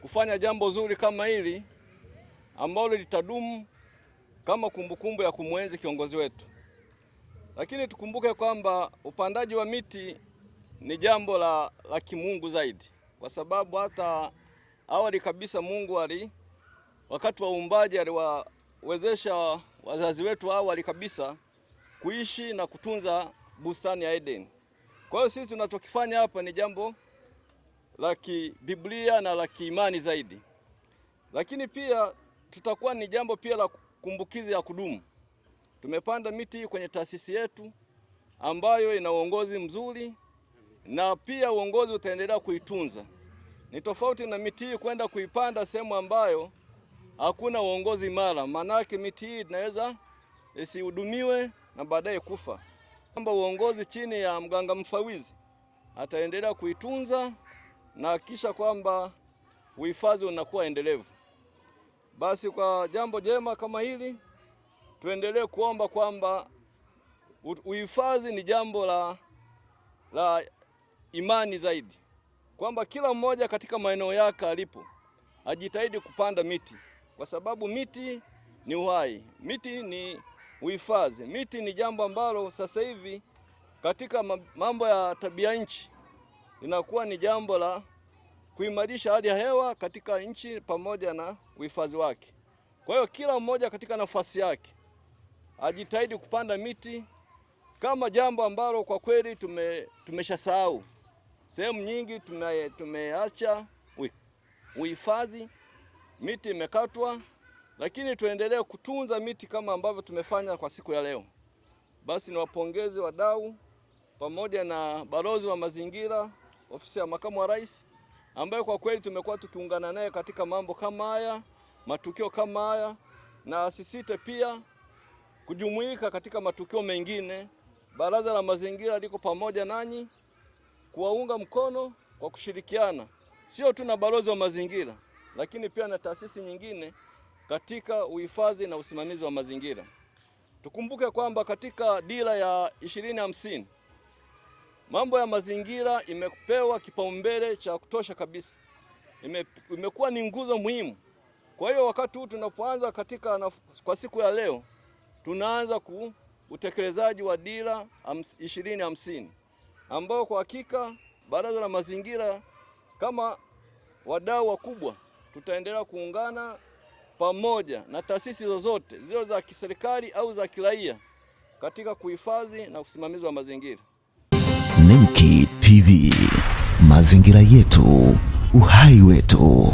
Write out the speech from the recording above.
kufanya jambo zuri kama hili ambalo litadumu kama kumbukumbu ya kumwenzi kiongozi wetu. Lakini tukumbuke kwamba upandaji wa miti ni jambo la kimungu zaidi, kwa sababu hata awali kabisa Mungu wakati wa uumbaji aliwawezesha wazazi wetu awali kabisa kuishi na kutunza bustani ya Eden. Kwa hiyo sisi tunachokifanya hapa ni jambo la kibiblia na la kiimani zaidi, lakini pia tutakuwa ni jambo pia la kumbukizi ya kudumu. Tumepanda miti kwenye taasisi yetu ambayo ina uongozi mzuri na pia uongozi utaendelea kuitunza. Ni tofauti na miti hii kwenda kuipanda sehemu ambayo hakuna uongozi imara, manake miti hii inaweza isihudumiwe na baadaye kufa. Kwamba uongozi chini ya mganga mfawizi ataendelea kuitunza na kisha kwamba uhifadhi unakuwa endelevu. Basi kwa jambo jema kama hili tuendelee kuomba kwamba uhifadhi ni jambo la imani zaidi, kwamba kila mmoja katika maeneo yake alipo ajitahidi kupanda miti, kwa sababu miti ni uhai, miti ni uhifadhi. Miti ni jambo ambalo sasa hivi katika mambo ya tabia nchi inakuwa ni jambo la kuimarisha hali ya hewa katika nchi pamoja na uhifadhi wake. Kwa hiyo kila mmoja katika nafasi yake ajitahidi kupanda miti kama jambo ambalo kwa kweli tumeshasahau. Sehemu nyingi tumeacha uhifadhi, miti imekatwa, lakini tuendelee kutunza miti kama ambavyo tumefanya kwa siku ya leo. Basi niwapongeze wadau pamoja na balozi wa mazingira ofisi ya makamu wa rais, ambaye kwa kweli tumekuwa tukiungana naye katika mambo kama haya, matukio kama haya, na asisite pia kujumuika katika matukio mengine. Baraza la mazingira liko pamoja nanyi kuwaunga mkono kwa kushirikiana, sio tu na balozi wa mazingira, lakini pia na taasisi nyingine katika uhifadhi na usimamizi wa mazingira. Tukumbuke kwamba katika dira ya 2050 mambo ya mazingira imepewa kipaumbele cha kutosha kabisa. Imekuwa ni nguzo muhimu. Kwa hiyo wakati huu tunapoanza kwa siku ya leo, tunaanza utekelezaji wa dira 2050 ambao kwa hakika baraza la mazingira kama wadau wakubwa tutaendelea kuungana pamoja na taasisi zozote zile za kiserikali au za kiraia katika kuhifadhi na usimamizi wa mazingira. Nemki TV, mazingira yetu, uhai wetu.